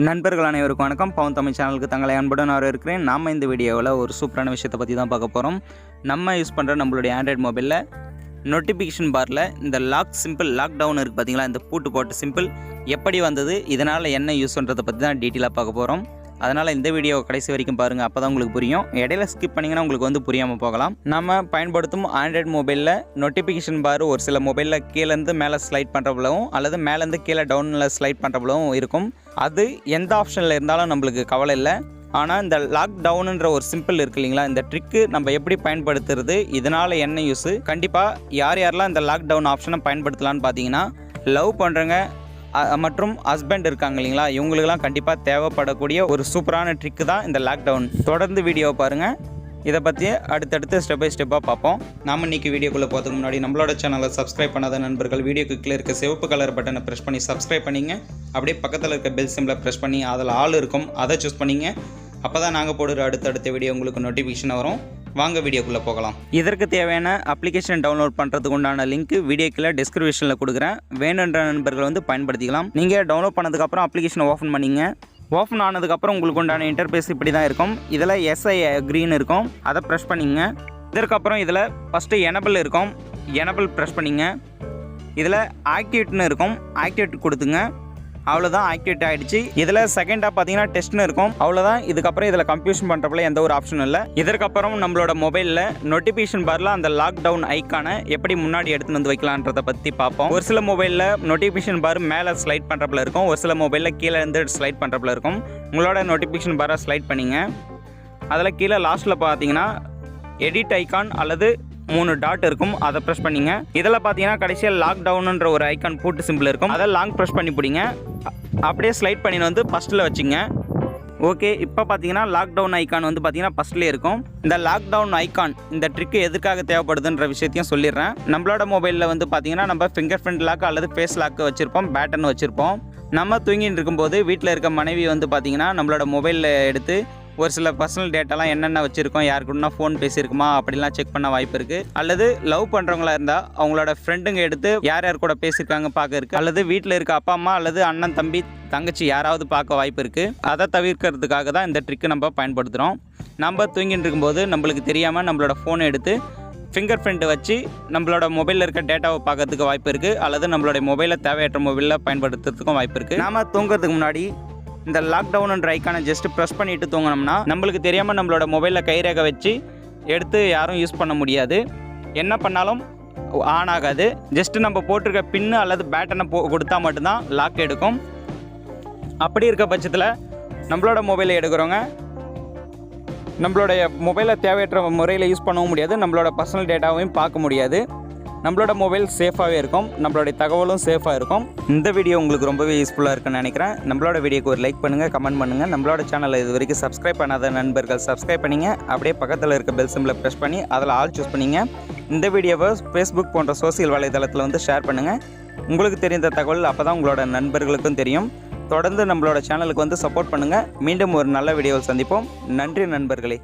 நண்பர்கள் அனைவருக்கும் வணக்கம். PavunTamil சேனலுக்கு தங்களை அன்புடன் வரவேற்கிறேன். நாம் இந்த வீடியோவில் ஒரு சூப்பரான விஷயத்தை பற்றி தான் பார்க்க போகிறோம். நம்ம யூஸ் பண்ணுற நம்மளுடைய ஆண்ட்ராய்டு மொபைலில் நோட்டிஃபிகேஷன் பாரில் இந்த சிம்பிள் லாக் டவுன் இருக்குது பார்த்தீங்களா, இந்த பூட்டு போட்ட சிம்பிள் எப்படி வந்தது, இதனால் என்ன யூஸ்ன்றதை பற்றி தான் டீட்டெயிலாக பார்க்க போகிறோம். அதனால் இந்த வீடியோ கடைசி வரைக்கும் பாருங்கள், அப்போ தான் உங்களுக்கு புரியும். இடையில ஸ்கிப் பண்ணிங்கன்னா உங்களுக்கு புரியாமல் போகலாம். நம்ம பயன்படுத்தும் ஆண்ட்ராய்டு மொபைலில் நோட்டிஃபிகேஷன் பார் ஒரு சில மொபைலில் கீழேருந்து மேலே ஸ்லைட் பண்ணுறப்பளவும் அல்லது மேலேருந்து கீழே டவுனில் ஸ்லைட் பண்ணுறப்பளவும் இருக்கும். அது எந்த ஆப்ஷனில் இருந்தாலும் நம்மளுக்கு கவலை இல்லை. ஆனால் இந்த லாக் டவுனுன்ற ஒரு சிம்பிள் இருக்குது இல்லைங்களா, இந்த ட்ரிக்கு நம்ம எப்படி பயன்படுத்துறது, இதனால் என்ன யூஸு, கண்டிப்பாக யாரெல்லாம் இந்த லாக் டவுன் ஆப்ஷனை பயன்படுத்தலான்னு பார்த்தீங்கன்னா, லவ் பண்ணுறங்க மற்றும் ஹஸ்பண்ட் இருக்காங்க இல்லைங்களா, இவங்களுக்கெல்லாம் கண்டிப்பாக தேவைப்படக்கூடிய ஒரு சூப்பரான ட்ரிக்கு தான் இந்த லாக்டவுன். தொடர்ந்து வீடியோவை பாருங்கள், இதை பற்றி அடுத்தடுத்து ஸ்டெப் பை ஸ்டெப்பாக பார்ப்போம். நாம் இன்றைக்கி வீடியோக்குள்ளே போகிறதுக்கு முன்னாடி நம்மளோட சேனலை சப்ஸ்கிரைப் பண்ணாத நண்பர்கள் வீடியோக்கு கீழே இருக்க சிவப்பு கலர் பட்டனை ப்ரெஸ் பண்ணி சப்ஸ்கிரைப் பண்ணிங்க. அப்படியே பக்கத்தில் இருக்க பெல் சிம்பிளை ப்ரெஸ் பண்ணி அதில் ஆல் இருக்கும், அதை சூஸ் பண்ணிங்க. அப்போ தான் நாங்கள் போடுற அடுத்தடுத்த வீடியோ உங்களுக்கு நோட்டிஃபிகேஷன் வரும். வாங்க வீடியோக்குள்ளே போகலாம். இதற்கு தேவையான அப்ளிகேஷன் டவுன்லோட் பண்ணுறதுக்கு உண்டான லிங்க் வீடியோக்குள்ளே டிஸ்கிரிப்ஷனில் கொடுக்குறேன். வேணுன்ற நண்பர்கள் பயன்படுத்திக்கலாம். நீங்கள் டவுன்லோட் பண்ணதுக்கப்புறம் அப்ளிகேஷனை ஓப்பன் பண்ணிங்க. ஓப்பன் ஆனதுக்கப்புறம் உங்களுக்கு உண்டான இன்டர்ஃபேஸ் இப்படி தான் இருக்கும். இதில் எஸ்ஐ க்ரீன் இருக்கும், அதை ப்ரெஸ் பண்ணிங்க. இதற்கப்புறம் இதில் ஃபஸ்ட்டு எனபிள் இருக்கும், எனபிள் ப்ரெஸ் பண்ணிங்க. இதில் ஆக்டிவேட்னு இருக்கும், ஆக்டிவேட் கொடுத்துங்க. அவ்வளோதான், ஆக்டிவேட் ஆகிடுச்சு. இதில் செகண்டாக பார்த்தீங்கன்னா டெஸ்ட்னு இருக்கும், அவ்வளோதான். இதுக்கப்புறம் இதில் கம்ப்யூஷன் பண்ணுறப்பல எந்த ஒரு ஆப்ஷனும் இல்லை. இதற்கப்புறம் நம்மளோட மொபைலில் நோட்டிஃபிகேஷன் பாரில் அந்த லாக் டவுன் ஐக்கானை எப்படி முன்னாடி எடுத்துன்னு வந்து வைக்கலான்றதை பற்றி பார்ப்போம். ஒரு சில மொபைலில் நோட்டிஃபிகேஷன் பார் மேலே ஸ்லைட் பண்ணுறப்பல இருக்கும், ஒரு சில மொபைலில் கீழே இருந்து ஸ்லைட் பண்ணுறப்பல இருக்கும். உங்களோட நோட்டிஃபிகேஷன் பாரை ஸ்லைட் பண்ணிங்க. அதில் கீழே லாஸ்ட்டில் பார்த்தீங்கன்னா எடிட் ஐக்கான் அல்லது 3 டாட் இருக்கும், அதை ப்ரெஸ் பண்ணிங்க. இதில் பார்த்தீங்கன்னா கடைசியாக லாக் டவுனுன்ற ஒரு ஐக்கான் பூட்டு சிம்பிள் இருக்கும், அதை லாங் ப்ரெஸ் பண்ணி பிடிங்க. அப்படியே ஸ்லைட் பண்ணி ஃபஸ்ட்டில் வச்சுங்க. ஓகே, இப்போ பார்த்தீங்கன்னா லாக் டவுன் ஐக்கான் பார்த்தீங்கன்னா ஃபஸ்ட்லேயே இருக்கும். இந்த லாக் டவுன் ஐக்கான் இந்த ட்ரிக்கு எதுக்காக தேவைப்படுதுன்ற விஷயத்தையும் சொல்லிடுறேன். நம்மளோட மொபைலில் பார்த்தீங்கன்னா நம்ம ஃபிங்கர் பிரிண்ட் லாக் அல்லது ஃபேஸ் லாக் வச்சுருப்போம், பேட்டர்ன் வச்சுருப்போம். நம்ம தூங்கிட்டு இருக்கும்போது வீட்டில் இருக்க மனைவி பார்த்தீங்கன்னா நம்மளோட மொபைலில் எடுத்து ஒரு சில பர்சனல் டேட்டாலாம் என்னென்ன வச்சுருக்கோம், யாருக்குன்னா ஃபோன் பேசியிருக்குமா அப்படிலாம் செக் பண்ண வாய்ப்பு இருக்குது. அல்லது லவ் பண்ணுறவங்களா இருந்தால் அவங்களோட ஃப்ரெண்டுங்க எடுத்து யார் யார் கூட பேசியிருக்காங்க பார்க்க இருக்குது. அல்லது வீட்டில் இருக்க அப்பா அம்மா அல்லது அண்ணன் தம்பி தங்கச்சி யாராவது பார்க்க வாய்ப்பு இருக்குது. அதை தவிர்க்கிறதுக்காக தான் இந்த ட்ரிக்கு நம்ம பயன்படுத்துகிறோம். நம்ம தூங்கிட்டு இருக்கும்போது நம்மளுக்கு தெரியாமல் நம்மளோட ஃபோனை எடுத்து ஃபிங்கர் பிரிண்ட் வச்சு நம்மளோட மொபைலில் இருக்க டேட்டாவை பார்க்கறதுக்கு வாய்ப்பு இருக்குது. அல்லது நம்மளோட மொபைலை தேவையற்ற மொபைலில் பயன்படுத்துறதுக்கும் வாய்ப்பு இருக்குது. நாம் தூங்குறதுக்கு முன்னாடி இந்த லாக் டவுன்ன்ற ஐக்கானை ஜஸ்ட் ப்ரெஸ் பண்ணிவிட்டு தூங்கினோம்னா நம்மளுக்கு தெரியாமல் நம்மளோட மொபைலில் கைரேகை வச்சு எடுத்து யாரும் யூஸ் பண்ண முடியாது. என்ன பண்ணாலும் ஆன் ஆகாது. ஜஸ்ட்டு நம்ம போட்டிருக்க பின்னு அல்லது பேட்டனை கொடுத்தா மட்டும்தான் லாக் எடுக்கும். அப்படி இருக்க பட்சத்தில் நம்மளோட மொபைலை எடுக்கிறவங்க நம்மளுடைய மொபைலை தேவையற்ற முறையில் யூஸ் பண்ணவும் முடியாது, நம்மளோட பர்சனல் டேட்டாவையும் பார்க்க முடியாது. நம்மளோட மொபைல் சேஃபாகவே இருக்கும், நம்மளுடைய தகவலும் சேஃபாக இருக்கும். இந்த வீடியோ உங்களுக்கு ரொம்பவே யூஸ்ஃபுல்லாக இருக்குன்னு நினைக்கிறேன். நம்மளோட வீடியோக்கு ஒரு லைக் பண்ணுங்கள், கமெண்ட் பண்ணுங்கள். நம்மளோட சேனலை இது வரைக்கும் சப்ஸ்கிரைப் பண்ணாத நண்பர்கள் சப்ஸ்கிரைப் பண்ணிங்க. அப்படியே பக்கத்தில் இருக்க பெல் சிம்பிளை ப்ரெஸ் பண்ணி அதில் ஆல் சூஸ் பண்ணிங்க. இந்த வீடியோவை ஃபேஸ்புக் போன்ற சோசியல் வலைதளத்தில் ஷேர் பண்ணுங்கள். உங்களுக்கு தெரிந்த தகவல் அப்போ தான் உங்களோட நண்பர்களுக்கும் தெரியும். தொடர்ந்து நம்மளோட சேனலுக்கு சப்போர்ட் பண்ணுங்கள். மீண்டும் ஒரு நல்ல வீடியோவில் சந்திப்போம். நன்றி நண்பர்களே.